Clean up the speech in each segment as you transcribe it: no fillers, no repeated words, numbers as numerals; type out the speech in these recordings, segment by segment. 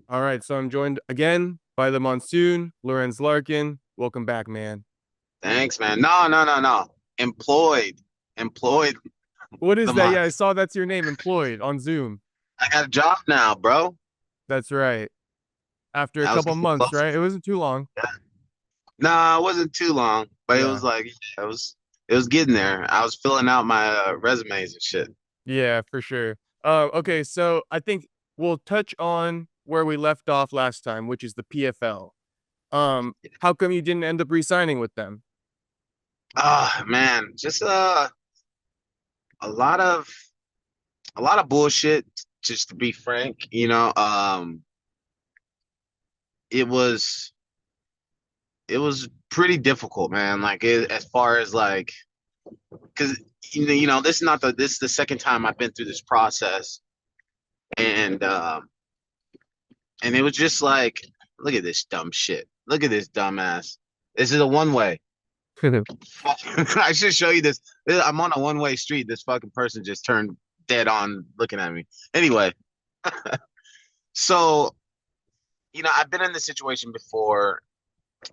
All right, so I'm joined again by the Monsoon, Lorenz Larkin. Welcome back, man. Thanks, man. No, no, no, no. Employed What is the that? Yeah, I month. saw that's your name, employed on Zoom. I got a job now, bro. That's right. After a I was couple getting months, close. right? It wasn't too long. Yeah. No, it wasn't too long, but it Yeah. was like it was getting there. I was filling out my resumes and shit. Yeah, for sure. Okay, so I think we'll touch on where we left off last time, which is the PFL. How come you didn't end up re-signing with them? Ah, man, just a lot of a lot of bullshit. Just to be frank, it was it was pretty difficult, man. As far as like, because this is the second time I've been through this process, and it was just like, look at this dumb shit. Look at this dumbass. This is a one way. I should show you this. I'm on a one way street. This fucking person just turned dead on looking at me. Anyway, so I've been in this situation before,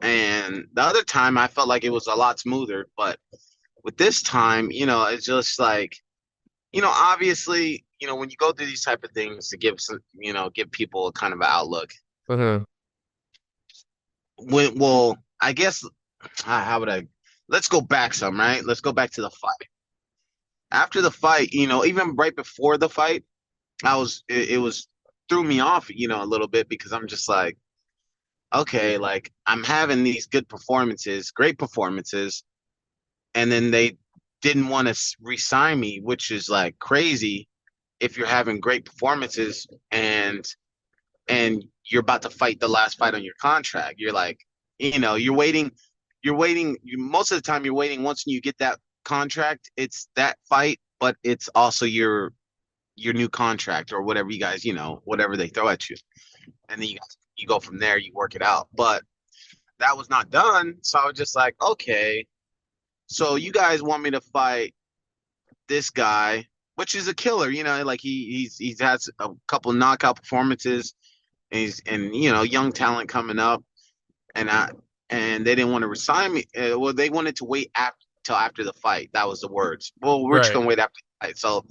and the other time I felt like it was a lot smoother, but with this time, it's just like, obviously, when you go through these type of things to give people a kind of an outlook. Uh-huh. Well, I guess, how would I? Let's go back some, right? Let's go back to the fight. After the fight, even right before the fight, it was threw me off, a little bit because I'm just like, okay, like I'm having these good performances, great performances, and then they didn't want to re-sign me, which is like crazy if you're having great performances and you're about to fight the last fight on your contract. You're like, most of the time you're waiting. Once you get that contract, it's that fight, but it's also your new contract or whatever you guys, whatever they throw at you. And then you go from there, you work it out. But that was not done. So I was just like, okay, so you guys want me to fight this guy, which is a killer, like he's has a couple knockout performances, and he's and young talent coming up, and I and they didn't want to resign me. Well, they wanted to wait till after the fight. That was the words. Well, we're just Right. gonna wait after the fight. So,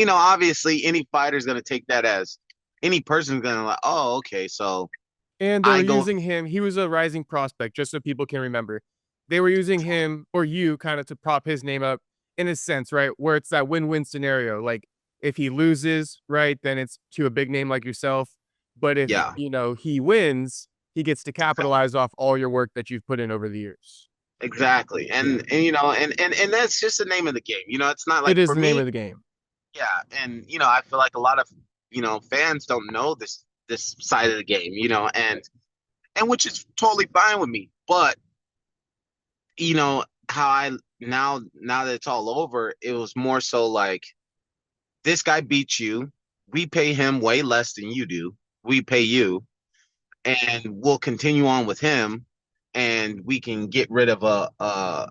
obviously, any fighter's gonna take that as any person's gonna like, oh, okay, so And they were I go. using him. He was a rising prospect, just so people can remember. They were using him or you kind of to prop his name up in a sense, right? Where it's that win-win scenario. Like if he loses, right, then it's to a big name like yourself. But if, Yeah, he wins, he gets to capitalize off all your work that you've put in over the years. exactly, Yeah. and that's just the name of the game. It's not It like is for the name me. of the game. Yeah, and I feel like a lot of fans don't know this side of the game, and which is totally fine with me. But how I now that it's all over, it was more so like, this guy beats you. We pay him way less than you do. We pay you, and we'll continue on with him, and we can get rid of I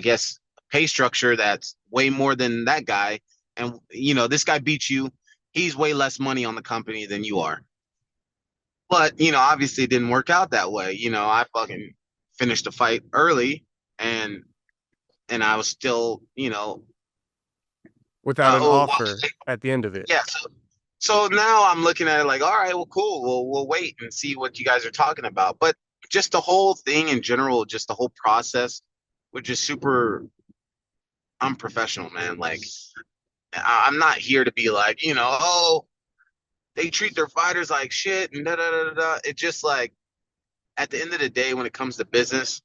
guess, pay structure that's way more than that guy. And this guy beats you. He's way less money on the company than you are. But obviously it didn't work out that way. I fucking finished the fight early, and I was still, Without an oh, offer at the end of it. yeah. So now I'm looking at it like, all right, well, cool. We'll wait and see what you guys are talking about. But just the whole thing in general, just the whole process, which is super unprofessional, man. Like, I'm not here to be like, oh, they treat their fighters like shit and da da da da. Da. It's just like, at the end of the day, when it comes to business,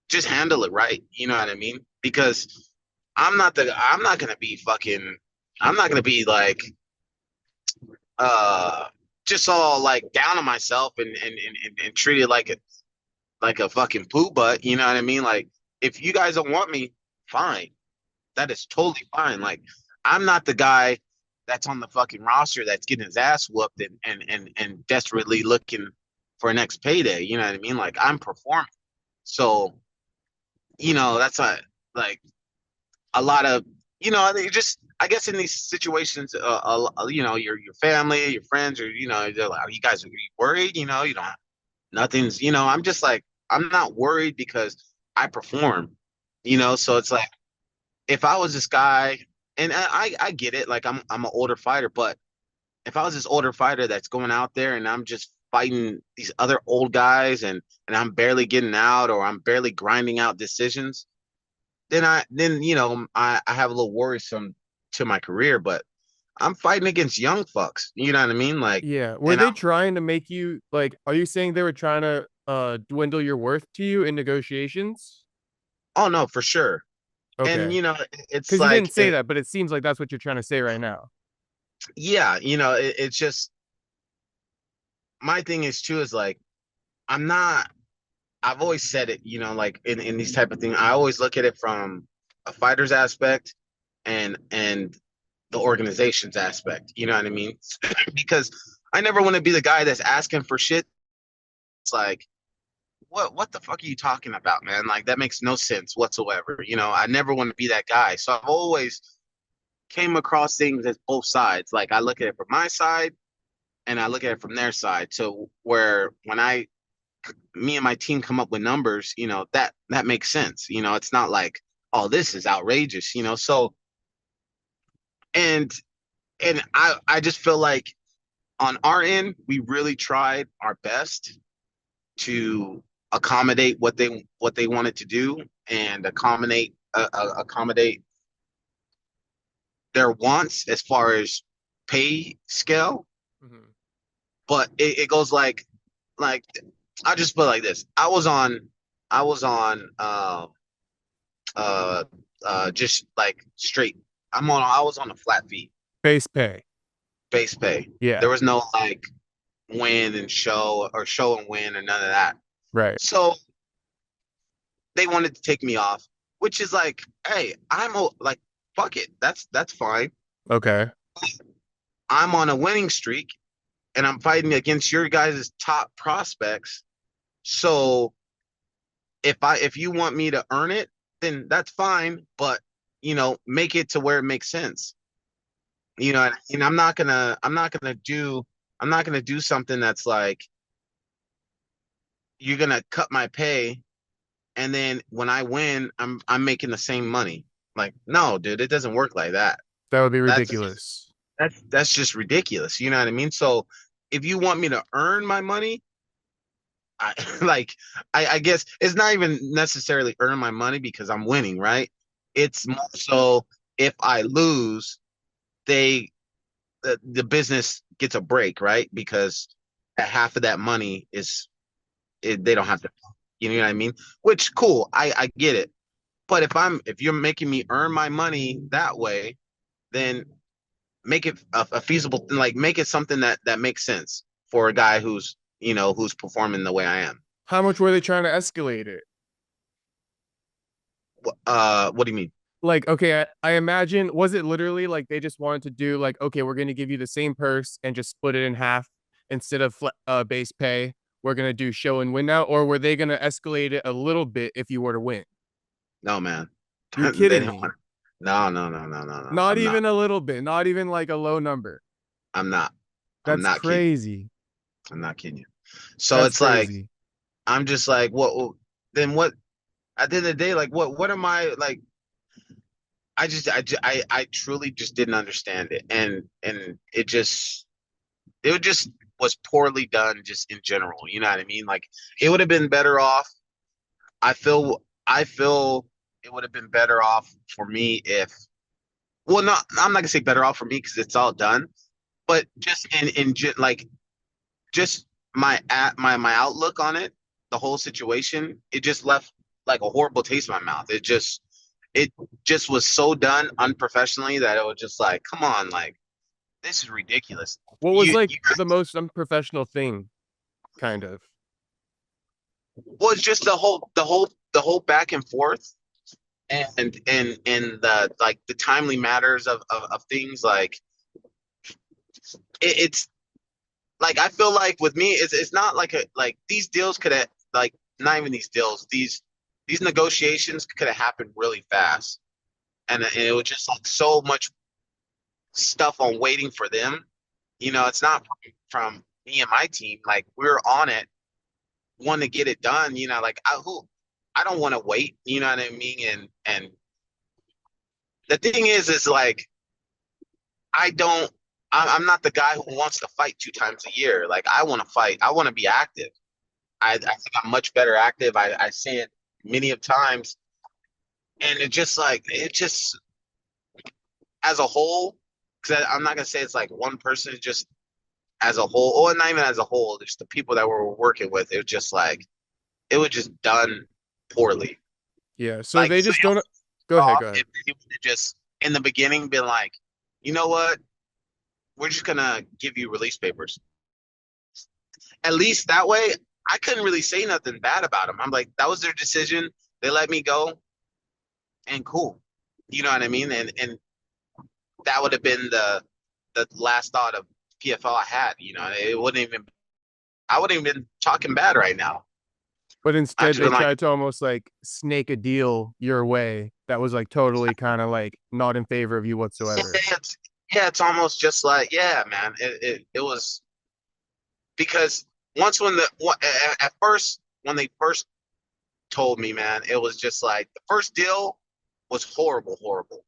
just handle it right. You know what I mean? Because I'm not gonna be fucking, I'm not gonna be like, uh, just all like down on myself and treat it like a fucking poo butt. You know what I mean? Like, if you guys don't want me, fine. That is totally fine. Like, I'm not the guy that's on the fucking roster that's getting his ass whooped and desperately looking for a next payday. You know what I mean? Like, I'm performing. So, that's like a lot of, they just I guess in these situations, you know, your family, your friends, or you know, they're like, you guys, are you worried? You know, you don't, nothing's, you know. I'm just like, I'm not worried because I perform, you know. So it's like, if I was this guy, and I get it, like I'm an older fighter, but if I was this older fighter that's going out there and I'm just fighting these other old guys and I'm barely getting out or I'm barely grinding out decisions, then you know I have a little worrisome to my career. But I'm fighting against young fucks. You know what I mean? Like, Yeah. Were and they trying to make you like, are you saying they were trying to dwindle your worth to you in negotiations? oh no, for sure. And Okay. you know, it's Because you like, didn't say that, but it seems like that's what you're trying to say right now. yeah, you know, it's just my thing is too is like I'm not. I've always said it, you know, like in these type of things, I always look at it from a fighter's aspect and the organization's aspect. You know what I mean? Because I never want to be the guy that's asking for shit. It's like, what the fuck are you talking about, man? Like that makes no sense whatsoever. You know, I never want to be that guy. So I've always came across things as both sides. Like I look at it from my side and I look at it from their side. So where when I me and my team come up with numbers, you know, that makes sense. You know, it's not like, oh, this is outrageous, you know. So and and I just feel like on our end, we really tried our best to accommodate what they wanted to do and accommodate their wants as far as pay scale. Mhm. But it goes like I just put it like this. I was on uh just like straight. I was on a flat fee, Base pay. base pay. Yeah. There was no like win and show or show and win or none of that. Right. So they wanted to take me off, which is like, hey, like fuck it. That's fine. Okay. I'm on a winning streak and I'm fighting against your guys' top prospects. So if you want me to earn it, then that's fine, but you know, make it to where it makes sense. You know, and I'm not gonna do something that's like you're gonna cut my pay and then when I win, I'm making the same money. Like, no, dude, it doesn't work like that. That would be That's ridiculous. that's just ridiculous. You know what I mean? So if you want me to earn my money, I like I guess it's not even necessarily earn my money because I'm winning, right? It's more so if I lose, they the business gets a break, right? Because half of that money they don't have to, you know what I mean? Which cool, I get it. But if you're making me earn my money that way, then make it a feasible, like make it something that makes sense for a guy who's you know who's performing the way I am. How much were they trying to escalate it? What do you mean? Like, okay, I imagine, was it literally like they just wanted to do like, okay, we're going to give you the same purse and just split it in half instead of base pay? We're going to do show and win now, or were they going to escalate it a little bit if you were to win? No, man. You're They kidding didn't me. want. No, no, no, no, no, no. Not I'm not. even a little bit, not even like a low number. I'm not. I'm That's not kidding. crazy. I'm not kidding you. So That's it's like crazy. I'm just like, what? Then what? At the end of the day, like, what am I like? I truly just didn't understand it, and it just was poorly done, just in general. You know what I mean? Like, it would have been better off. I feel it would have been better off for me if. Well, no, I'm not gonna say better off for me because it's all done, but just like just my outlook on it, the whole situation, it just left like a horrible taste in my mouth. It just was so done unprofessionally that it was just like, come on, like this is ridiculous. What was like You the most unprofessional thing, kind of? was just the whole back and forth and the like the timely matters of things like it's like I feel like with me it's not like a like these deals could have like not even these deals these negotiations could have happened really fast and it was just like so much stuff on waiting for them. It's not from me and my team. Like we're on it, want to get it done. Like I don't want to wait. You know what I mean? And the thing is like I don't. I'm not the guy who wants to fight 2 times a year. Like I want to fight. I want to be active. I think I'm much better active. I say it many of times, and it just as a whole. Because I'm not gonna say it's like one person. Just as a whole, or not even as a whole. Just the people that we're working with. It was just like it was just done poorly. Yeah. So Like they so just don't. Go ahead. Go ahead. if they would just in the beginning been like, you know what, we're just gonna give you release papers. At least that way, I couldn't really say nothing bad about them. I'm like, that was their decision. They let me go, and cool. You know what I mean? And that would have been the last thought of PFL I had. It wouldn't even I wouldn't even been talking bad right now. But I instead, just they been like, tried to almost like snake a deal your way that was like totally kind of like not in favor of you yeah, whatsoever. it's almost just like, yeah, man. It was because at first when they first told me, man, it was just like the first deal was horrible, horrible.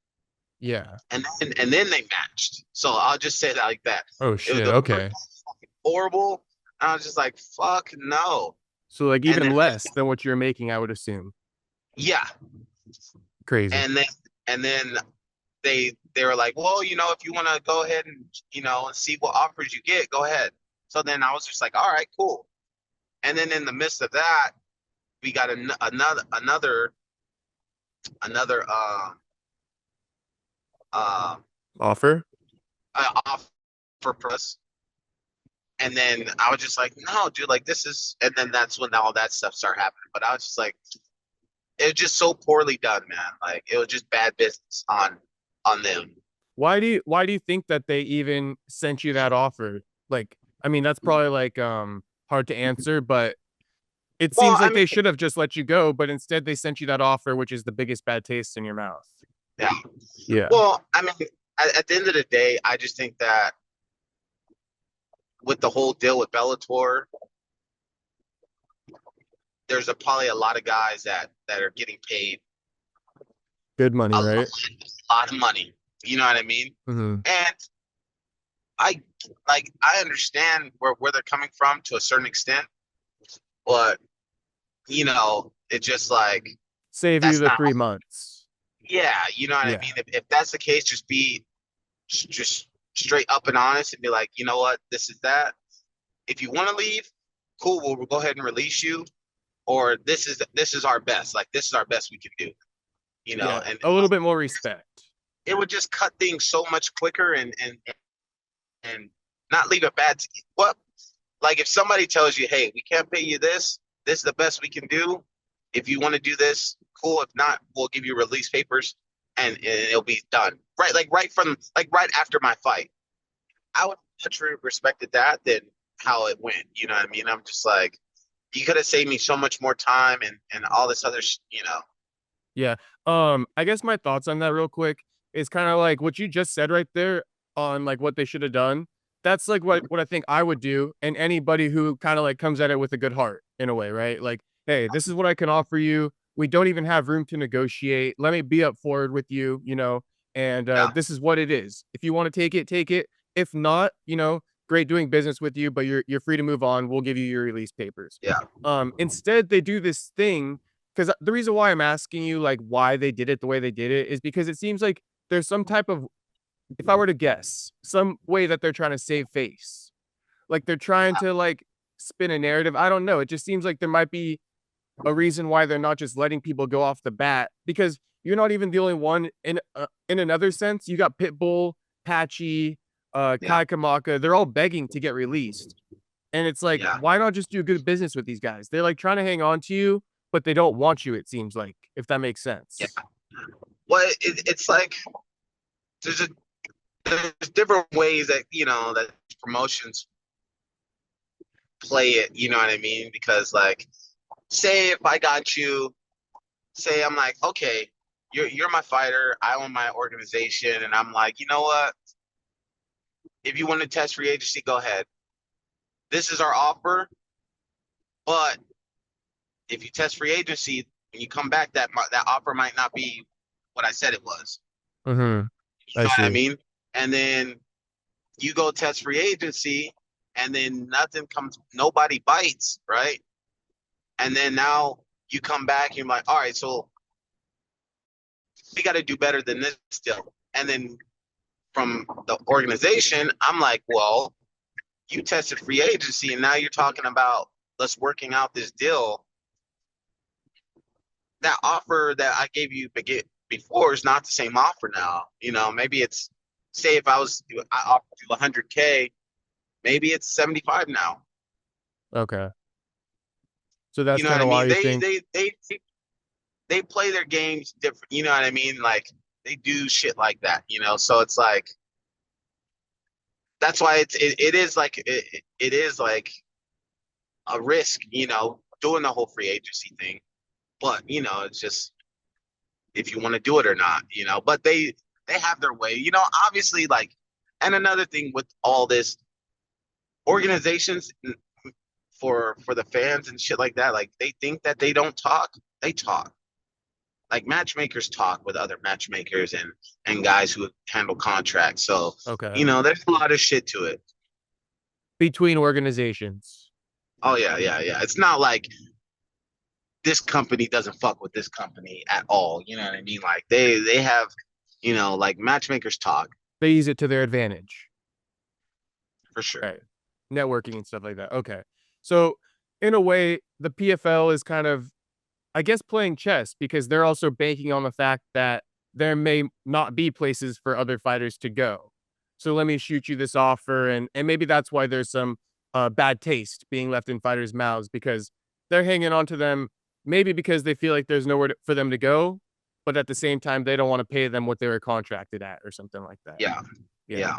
Yeah. And then they matched. So I'll just say that like that. Oh It was shit. the first Okay. fucking horrible. I was just like, fuck no. So like And even then less than what you're making, I would assume. yeah. Crazy. And then they were like, well, if you want to go ahead and and see what offers you get, go ahead. So then I was just like, all right, cool. And then in the midst of that, we got another uh, Offer? offer for us. And then I was just like, no, dude, like this is, and then that's when all that stuff started happening. But I was just like, it was just so poorly done, man. Like it was just bad business on them. Why do you think that they even sent you that offer? Like, I mean, that's probably like hard to answer, but it Well, seems I like mean, they should have just let you go, but instead they sent you that offer, which is the biggest bad taste in your mouth. yeah. Yeah. Well, I mean, at the end of the day, I just think that with the whole deal with Bellator, there's probably a lot of guys that are getting paid Good money, a right? lot of money. You know what I mean? Mm-hmm. And I I understand where they're coming from to a certain extent, but it's just like Save you that's the not. 3 months. Yeah, you know what I Yeah. mean. If that's the case, just be just straight up and honest and be like, you know what, this is that. If you want to leave, cool. We'll go ahead and release you. Or this is our best. Like this is our best we can do. Yeah. And A little bit more respect. it would just cut things so much quicker and not leave a bad. What like if somebody tells you, hey, we can't pay you this. This is the best we can do. If you want to do this, cool. If not, we'll give you release papers and it'll be done. Right, right after my fight. I would much respected that than how it went. You know what I mean? I'm just like, you could have saved me so much more time and all this other. Yeah. I guess my thoughts on that real quick is kind of like what you just said right there on like what they should have done. That's like what I think I would do, and anybody who kind of like comes at it with a good heart in a way, right? Like, hey, this is what I can offer you. We don't even have room to negotiate. Let me be up forward with you, and Yeah, this is what it is. If you want to take it, take it. If not, great doing business with you, but you're free to move on. We'll give you your release papers. yeah, Instead, they do this thing because the reason why I'm asking you like why they did it the way they did it is because it seems like there's some type of, if I were to guess, some way that they're trying to save face. Like they're trying to like spin a narrative. I don't know. It just seems like there might be a reason why they're not just letting people go off the bat because you're not even the only one in another sense. You got Pitbull, Patchy, yeah, Kai Kamaka. They're all begging to get released. And it's like, yeah, why not just do good business with these guys? They're like trying to hang on to you, but they don't want you, it seems like, if that makes yeah. sense. Well, it's like there's a, there's different ways that promotions play it. You know what I mean? Because like, say if I got you, say I'm like, okay, you're my fighter. I own my organization, and I'm like, you know what? if you want to test free agency, go ahead. This is our offer, but if you test free agency when you come back, that offer might not be what I said it was. Mm-hmm. You I know what I see. mean? And then you go test free agency, and then nothing comes, nobody bites, right? And then now you come back, you're like, all right, so we got to do better than this still. And then from the organization, I'm like, well, you tested free agency, and now you're talking about let's working out this deal. That offer that I gave you before is not the same offer now. You know, maybe it's, say if I offered you 100K, maybe it's 75 now. Okay. So that's You know what kind I of why mean? you think. They play their games different. You know what I mean? Like they do shit like that. You know, so it's like that's why it is like it is like a risk. You know, doing the whole free agency thing. But you know, it's just if you want to do it or not. You know, but they have their way. You know, obviously, like, and another thing with all this, organizations for the fans and shit like that, like they think that they don't talk. They talk. Like matchmakers talk with other matchmakers and guys who handle contracts. So, Okay. you know, there's a lot of shit to it. Between organizations. Oh yeah, yeah, yeah. It's not like this company doesn't fuck with this company at all. You know what I mean? Like they have, you know, like matchmakers talk They use it to their advantage. for sure. Right. Networking and stuff like that. Okay. So in a way, the PFL is kind of, I guess, playing chess because they're also banking on the fact that there may not be places for other fighters to go. So let me shoot you this offer, and maybe that's why there's some bad taste being left in fighters' mouths because they're hanging on to them, maybe because they feel like there's nowhere for them to go, but at the same time they don't want to pay them what they were contracted at or something like that. Yeah, Yeah. yeah.